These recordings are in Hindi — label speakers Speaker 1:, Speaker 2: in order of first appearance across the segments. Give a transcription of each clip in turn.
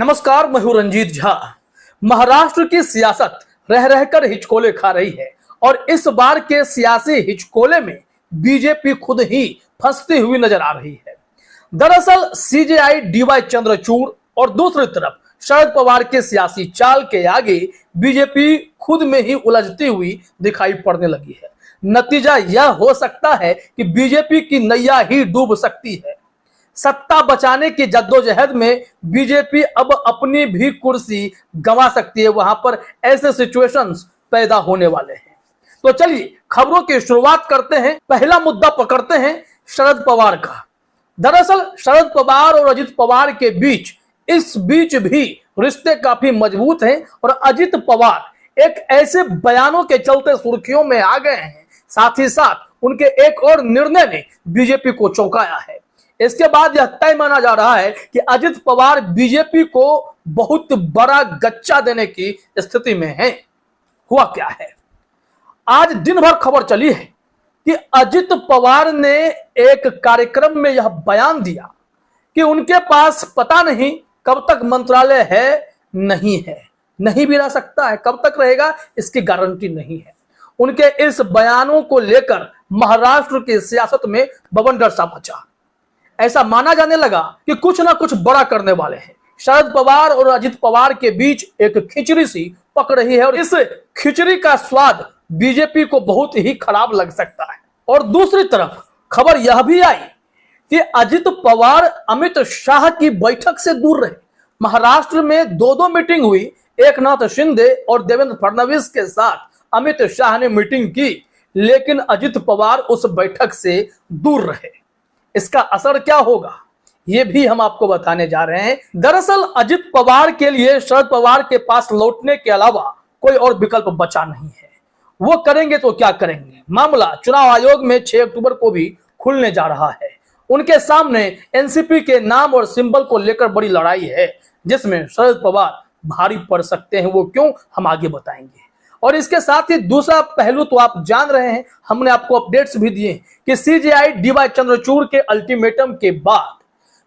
Speaker 1: नमस्कार, मैं हूं रंजीत झा। महाराष्ट्र की सियासत रह रहकर हिचकोले खा रही है और इस बार के सियासी हिचकोले में बीजेपी खुद ही फंसती हुई नजर आ रही है। दरअसल सीजेआई डीवाई चंद्रचूड़ और दूसरी तरफ शरद पवार के सियासी चाल के आगे बीजेपी खुद में ही उलझती हुई दिखाई पड़ने लगी है। नतीजा यह हो सकता है कि बीजेपी की नैया ही डूब सकती है। सत्ता बचाने की जद्दोजहद में बीजेपी अब अपनी भी कुर्सी गंवा सकती है। वहां पर ऐसे सिचुएशंस पैदा होने वाले हैं। तो चलिए खबरों की शुरुआत करते हैं। पहला मुद्दा पकड़ते हैं शरद पवार का। दरअसल शरद पवार और अजित पवार के बीच भी रिश्ते काफी मजबूत हैं और अजित पवार एक ऐसे बयानों के चलते सुर्खियों में आ गए हैं। साथ ही साथ उनके एक और निर्णय ने बीजेपी को चौंकाया है। इसके बाद यह तय माना जा रहा है कि अजित पवार बीजेपी को बहुत बड़ा गच्चा देने की स्थिति में हैं। हुआ क्या है, आज दिन भर खबर चली है कि अजित पवार ने एक कार्यक्रम में यह बयान दिया कि उनके पास पता नहीं कब तक मंत्रालय है, नहीं भी रह सकता है। कब तक रहेगा इसकी गारंटी नहीं है। उनके इस बयानों को लेकर महाराष्ट्र की सियासत में बवंडर सा मचा। ऐसा माना जाने लगा कि कुछ ना कुछ बड़ा करने वाले हैं। शरद पवार और अजित पवार के बीच एक खिचड़ी सी पक रही है और इस खिचड़ी का स्वाद बीजेपी को बहुत ही खराब लग सकता है। और दूसरी तरफ खबर यह भी आई कि अजित पवार अमित शाह की बैठक से दूर रहे। महाराष्ट्र में दो मीटिंग हुई। एकनाथ शिंदे और देवेंद्र फडणवीस के साथ अमित शाह ने मीटिंग की, लेकिन अजित पवार उस बैठक से दूर रहे। इसका असर क्या होगा यह भी हम आपको बताने जा रहे हैं। दरअसल अजित पवार के लिए शरद पवार के पास लौटने के अलावा कोई और विकल्प बचा नहीं है। वो करेंगे तो क्या करेंगे। मामला चुनाव आयोग में 6 अक्टूबर को भी खुलने जा रहा है। उनके सामने एनसीपी के नाम और सिंबल को लेकर बड़ी लड़ाई है, जिसमें शरद पवार भारी पड़ सकते हैं। वो क्यों, हम आगे बताएंगे। और इसके साथ ही दूसरा पहलू तो आप जान रहे हैं, हमने आपको अपडेट्स भी दिए कि सीजेआई डीवाई चंद्रचूड़ के अल्टीमेटम के बाद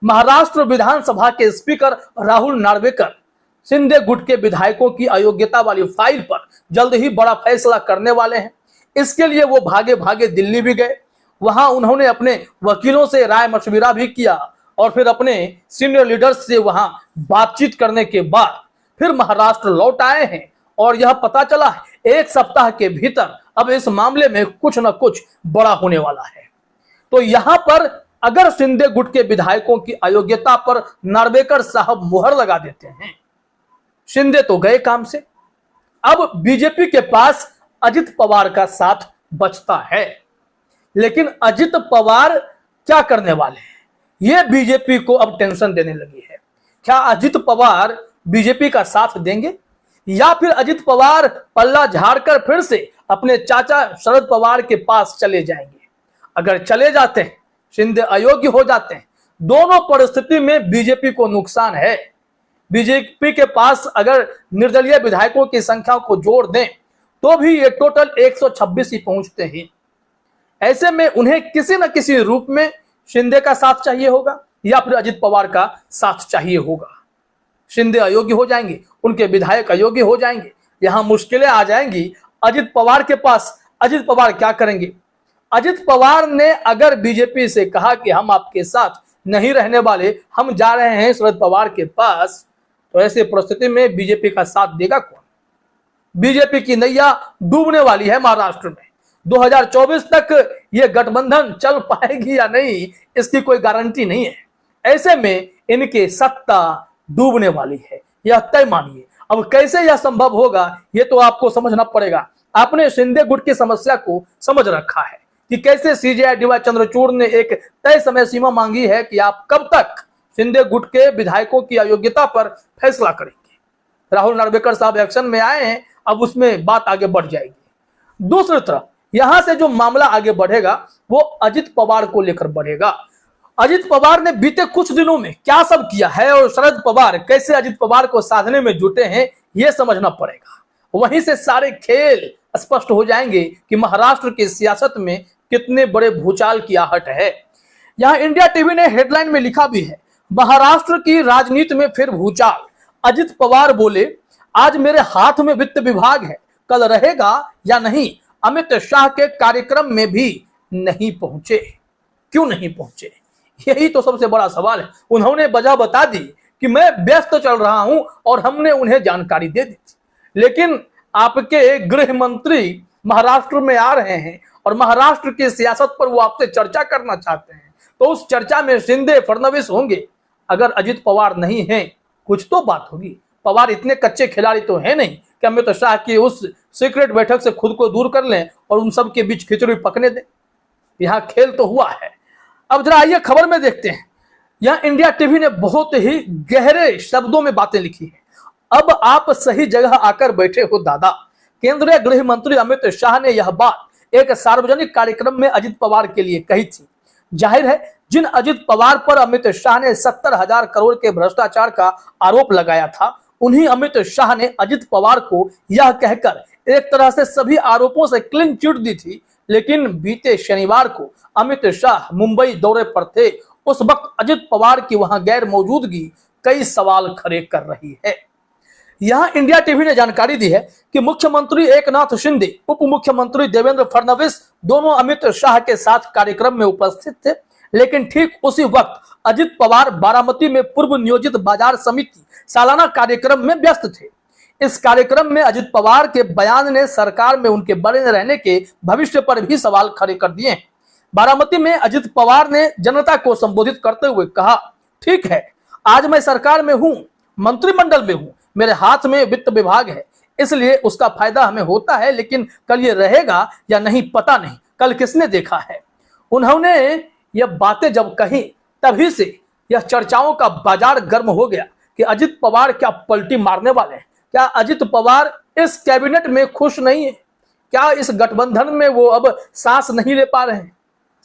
Speaker 1: महाराष्ट्र विधानसभा के स्पीकर राहुल नार्वेकर शिंदे गुट के विधायकों की अयोग्यता वाली फाइल पर जल्द ही बड़ा फैसला करने वाले हैं। इसके लिए वो भागे भागे दिल्ली भी गए। वहां उन्होंने अपने वकीलों से राय मशविरा भी किया और फिर अपने सीनियर लीडर्स से वहां बातचीत करने के बाद फिर महाराष्ट्र लौट आए हैं। और यह पता चला है 1 सप्ताह के भीतर अब इस मामले में कुछ न कुछ बड़ा होने वाला है। तो यहां पर अगर शिंदे गुट के विधायकों की अयोग्यता पर नार्वेकर साहब मुहर लगा देते हैं, शिंदे तो गए काम से। अब बीजेपी के पास अजित पवार का साथ बचता है। लेकिन अजित पवार क्या करने वाले हैं, यह बीजेपी को अब टेंशन देने लगी है। क्या अजित पवार बीजेपी का साथ देंगे या फिर अजित पवार पल्ला झाड़कर फिर से अपने चाचा शरद पवार के पास चले जाएंगे। अगर चले जाते हैं, शिंदे अयोग्य हो जाते हैं, दोनों परिस्थिति में बीजेपी को नुकसान है। बीजेपी के पास अगर निर्दलीय विधायकों की संख्या को जोड़ दें तो भी ये टोटल 126 ही पहुंचते हैं। ऐसे में उन्हें किसी न किसी रूप में शिंदे का साथ चाहिए होगा या फिर अजित पवार का साथ चाहिए होगा। शिंदे अयोग्य हो जाएंगे, उनके विधायक अयोग्य हो जाएंगे, यहां मुश्किलें आ जाएंगी अजित पवार के पास। अजित पवार क्या करेंगे। अजित पवार ने अगर बीजेपी से कहा कि हम आपके साथ नहीं रहने वाले, हम जा रहे हैं शरद पवार के पास, तो ऐसी परिस्थिति में बीजेपी का साथ देगा कौन। बीजेपी की नैया डूबने वाली है महाराष्ट्र में। 2024 तक यह गठबंधन चल पाएगी या नहीं, इसकी कोई गारंटी नहीं है। ऐसे में इनकी सत्ता डूबने वाली है, यह तय मानिए। अब कैसे यह संभव होगा यह तो आपको समझना पड़ेगा। आपने शिंदे गुट की समस्या को समझ रखा है कि कैसे सीजेआई डीवाई चंद्रचूड़ ने एक तय समय सीमा मांगी है कि आप कब तक शिंदे गुट के विधायकों की अयोग्यता पर फैसला करेंगे। राहुल नार्वेकर साहब एक्शन में आए हैं, अब उसमें बात आगे बढ़ जाएगी। दूसरी तरफ यहां से जो मामला आगे बढ़ेगा वो अजित पवार को लेकर बढ़ेगा। अजित पवार ने बीते कुछ दिनों में क्या सब किया है और शरद पवार कैसे अजित पवार को साधने में जुटे हैं, यह समझना पड़ेगा। वहीं से सारे खेल स्पष्ट हो जाएंगे कि महाराष्ट्र की सियासत में कितने बड़े भूचाल की आहट है। यहां इंडिया टीवी ने हेडलाइन में लिखा भी है, महाराष्ट्र की राजनीति में फिर भूचाल, अजित पवार बोले, आज मेरे हाथ में वित्त विभाग है, कल रहेगा या नहीं। अमित शाह के कार्यक्रम में भी नहीं पहुंचे। क्यों नहीं पहुंचे? यही तो सबसे बड़ा सवाल है। उन्होंने वजह बता दी कि मैं व्यस्त चल रहा हूं और हमने उन्हें जानकारी दे दी थी। लेकिन आपके गृह मंत्री महाराष्ट्र में आ रहे हैं और महाराष्ट्र की सियासत पर वो आपसे चर्चा करना चाहते हैं, तो उस चर्चा में शिंदे फडणवीस होंगे। अगर अजित पवार नहीं है, कुछ तो बात होगी। पवार इतने कच्चे खिलाड़ी तो है नहीं कि अमित शाह की उस सीक्रेट बैठक से खुद को दूर कर लें और उन सब के बीच खिचड़ी पकने दें। यहां खेल तो हुआ है। अब जरा आइए खबर में देखते हैं। यहां इंडिया टीवी ने बहुत ही गहरे शब्दों में बातें लिखी हैं। अब आप सही जगह आकर बैठे हो दादा। केंद्रीय गृह मंत्री अमित शाह ने यह बात एक सार्वजनिक कार्यक्रम में अजित पवार के लिए कही थी। जाहिर है, जिन अजित पवार पर अमित शाह ने 70,000 करोड़ के भ्रष्टाचार का आरोप लगाया था, उन्हीं अमित शाह ने अजित पवार को यह कहकर एक तरह से सभी आरोपों से क्लीन चिट दी थी। लेकिन बीते शनिवार को अमित शाह मुंबई दौरे पर थे। उस वक्त अजित पवार की वहां गैर मौजूदगी कई सवाल खड़े कर रही है। यहां इंडिया टीवी ने जानकारी दी है कि मुख्यमंत्री एकनाथ शिंदे, उप मुख्यमंत्री देवेंद्र फडणवीस दोनों अमित शाह के साथ कार्यक्रम में उपस्थित थे। लेकिन ठीक उसी वक्त अजित पवार बारामती में पूर्व नियोजित बाजार समिति सालाना कार्यक्रम में व्यस्त थे। इस कार्यक्रम में अजित पवार के बयान ने सरकार में उनके बने रहने के भविष्य पर भी सवाल खड़े कर दिए। बारामती में अजित पवार ने जनता को संबोधित करते हुए कहा, ठीक है, आज मैं सरकार में हूं, मंत्रिमंडल में हूं, मेरे हाथ में वित्त विभाग है, इसलिए उसका फायदा हमें होता है। लेकिन कल ये रहेगा या नहीं पता नहीं, कल किसने देखा है। उन्होंने यह बातें जब कही, तभी से यह चर्चाओं का बाजार गर्म हो गया कि अजित पवार क्या पलटी मारने वाले हैं। क्या अजित पवार इस कैबिनेट में खुश नहीं है? क्या इस गठबंधन में वो अब सांस नहीं ले पा रहे हैं?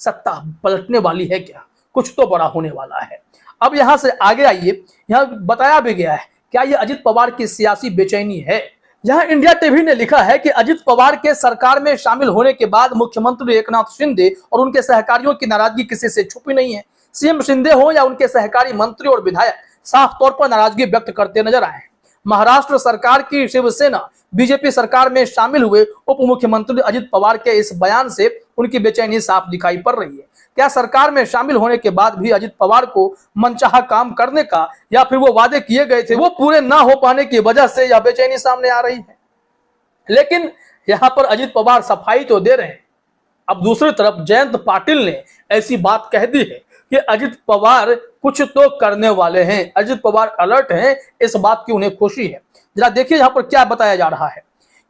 Speaker 1: सत्ता पलटने वाली है क्या? कुछ तो बड़ा होने वाला है। अब यहां से आगे आइए, यहां बताया भी गया है, क्या ये अजित पवार की सियासी बेचैनी है? यहां इंडिया टीवी ने लिखा है कि अजित पवार के सरकार में शामिल होने के बाद मुख्यमंत्री एकनाथ शिंदे और उनके सहकारियों की नाराजगी किसी से छुपी नहीं है। सीएम शिंदे हो या उनके सहकारी मंत्री और विधायक साफ तौर पर नाराजगी व्यक्त करते नजर आए। महाराष्ट्र सरकार की शिवसेना बीजेपी सरकार में शामिल हुए उप मुख्यमंत्री अजित पवार के इस बयान से उनकी बेचैनी साफ दिखाई पड़ रही है। क्या सरकार में शामिल होने के बाद भी अजित पवार को मनचाहा काम करने का या फिर वो वादे किए गए थे वो पूरे ना हो पाने की वजह से यह बेचैनी सामने आ रही है? लेकिन यहां पर अजित पवार सफाई तो दे रहे हैं। अब दूसरी तरफ जयंत पाटिल ने ऐसी बात कह दी है कि अजित पवार कुछ तो करने वाले हैं, अजित पवार अलर्ट हैं, इस बात की उन्हें खुशी है। जरा देखिए यहां पर क्या बताया जा रहा है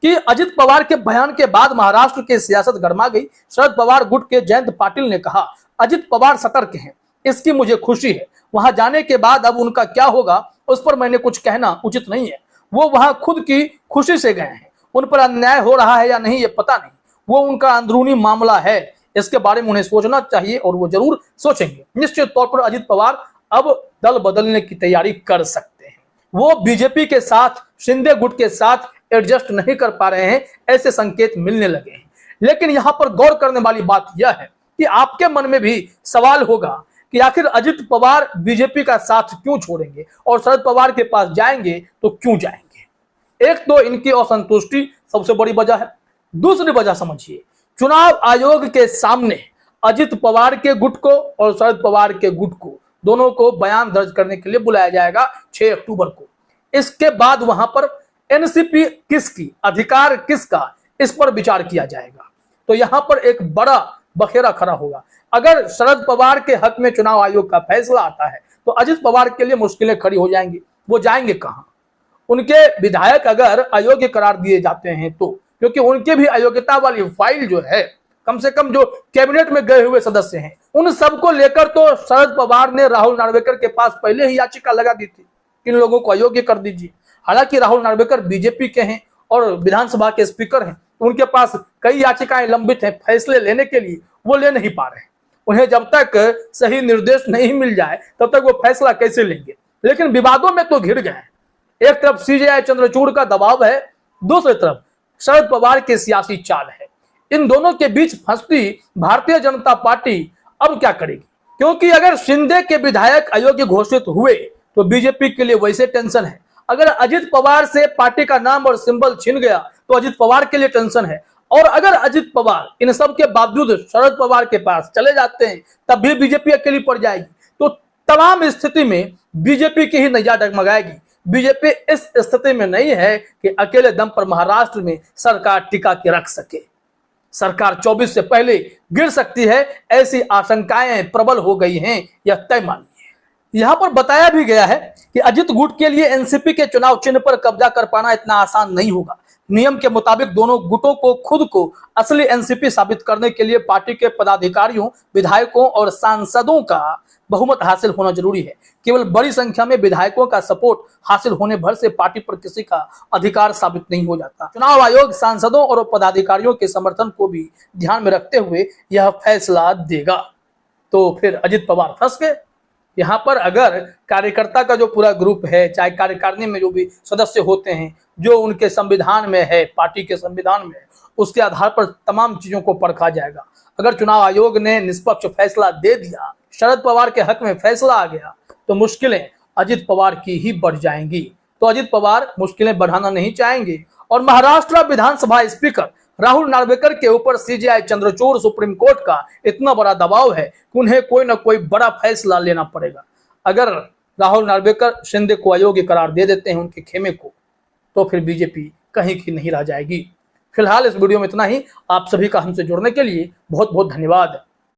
Speaker 1: कि अजित पवार के बयान के बाद महाराष्ट्र की सियासत गरमा गई। शरद पवार गुट के जयंत पाटिल ने कहा, अजित पवार सतर्क हैं, इसकी मुझे खुशी है। वहां जाने के बाद अब उनका क्या होगा उस पर मैंने कुछ कहना उचित नहीं है। वो वहां खुद की खुशी से गए हैं, उन पर अन्याय हो रहा है या नहीं ये पता नहीं, वो उनका अंदरूनी मामला है, इसके बारे में उन्हें सोचना चाहिए और वो जरूर सोचेंगे। निश्चित तौर पर अजित पवार अब दल बदलने की तैयारी कर सकते हैं। वो बीजेपी के साथ, शिंदे गुट के साथ एडजस्ट नहीं कर पा रहे हैं, ऐसे संकेत मिलने लगे हैं। लेकिन यहां पर गौर करने वाली बात यह है कि आपके मन में भी सवाल होगा कि आखिर अजित पवार बीजेपी का साथ क्यों छोड़ेंगे और शरद पवार के पास जाएंगे तो क्यों जाएंगे? एक तो इनकी असंतुष्टि सबसे बड़ी वजह है। दूसरी वजह समझिए, चुनाव आयोग के सामने अजित पवार के गुट को और शरद पवार के गुट को दोनों को बयान दर्ज करने के लिए बुलाया जाएगा 6 अक्टूबर को। इसके बाद वहां पर एनसीपी किसकी, अधिकार किसका, इस पर विचार किया जाएगा। तो यहां पर एक बड़ा बखेरा खड़ा होगा। अगर शरद पवार के हक में चुनाव आयोग का फैसला आता है तो अजित पवार के लिए मुश्किलें खड़ी हो जाएंगी। वो जाएंगे कहां? उनके विधायक अगर अयोग्य करार दिए जाते हैं तो, क्योंकि उनके भी अयोग्यता वाली फाइल जो है, कम से कम जो कैबिनेट में गए हुए सदस्य हैं, उन सबको लेकर तो शरद पवार ने राहुल नार्वेकर के पास पहले ही याचिका लगा दी थी, इन लोगों को अयोग्य कर दीजिए। हालांकि राहुल नार्वेकर बीजेपी के हैं और विधानसभा के स्पीकर हैं, उनके पास कई याचिकाएं लंबित हैं, फैसले लेने के लिए वो ले नहीं पा रहे हैं। उन्हें जब तक सही निर्देश नहीं मिल जाए तब तक वो फैसला कैसे लेंगे? लेकिन विवादों में तो घिर गए हैं। एक तरफ सीजेआई चंद्रचूड़ का दबाव है, दूसरी तरफ शरद पवार की सियासी चाल है। इन दोनों के बीच फंसती भारतीय जनता पार्टी अब क्या करेगी? क्योंकि अगर शिंदे के विधायक अयोग्य घोषित हुए तो बीजेपी के लिए वैसे टेंशन है, अगर अजित पवार से पार्टी का नाम और सिंबल छिन गया तो अजित पवार के लिए टेंशन है। और अगर अजित पवार इन सब के बावजूद शरद पवार के पास चले जाते हैं तब भी बीजेपी अकेली पड़ जाएगी। तो तमाम स्थिति में बीजेपी की ही नैया डगमगाएगी। बीजेपी इस स्थिति में नहीं है कि अकेले दम पर महाराष्ट्र में सरकार टिका के रख सके। सरकार 24 से पहले गिर सकती है, ऐसी आशंकाएं प्रबल हो गई हैं, यह तय मानिए। यहां पर बताया भी गया है कि अजित गुट के लिए एनसीपी के चुनाव चिन्ह पर कब्जा कर पाना इतना आसान नहीं होगा। नियम के मुताबिक दोनों गुटों को खुद को असली एनसीपी साबित करने के लिए पार्टी के पदाधिकारियों, विधायकों और सांसदों का बहुमत हासिल होना जरूरी है। केवल बड़ी संख्या में विधायकों का सपोर्ट हासिल होने भर से पार्टी पर किसी का अधिकार साबित नहीं हो जाता। चुनाव आयोग सांसदों और पदाधिकारियों के समर्थन को भी ध्यान में रखते हुए यह फैसला देगा। तो फिर अजित पवार फंस गए। यहाँ पर अगर कार्यकर्ता का जो पूरा ग्रुप है, चाहे कार्यकारिणी में जो भी सदस्य होते हैं, जो उनके संविधान में है, पार्टी के संविधान में, उसके आधार पर तमाम चीजों को परखा जाएगा। अगर चुनाव आयोग ने निष्पक्ष फैसला दे दिया, शरद पवार के हक में फैसला आ गया, तो मुश्किलें अजित पवार की ही बढ़ जाएंगी। तो अजित पवार मुश्किलें बढ़ाना नहीं चाहेंगे और महाराष्ट्र विधानसभा स्पीकर राहुल नार्वेकर के ऊपर सीजेआई चंद्रचूड़ सुप्रीम कोर्ट का इतना बड़ा दबाव है कि उन्हें कोई ना कोई बड़ा फैसला लेना पड़ेगा। अगर राहुल नार्वेकर शिंदे को अयोग्य करार दे देते हैं उनके खेमे को, तो फिर बीजेपी कहीं की नहीं रह जाएगी। फिलहाल इस वीडियो में इतना ही। आप सभी का हमसे जुड़ने के लिए बहुत बहुत धन्यवाद।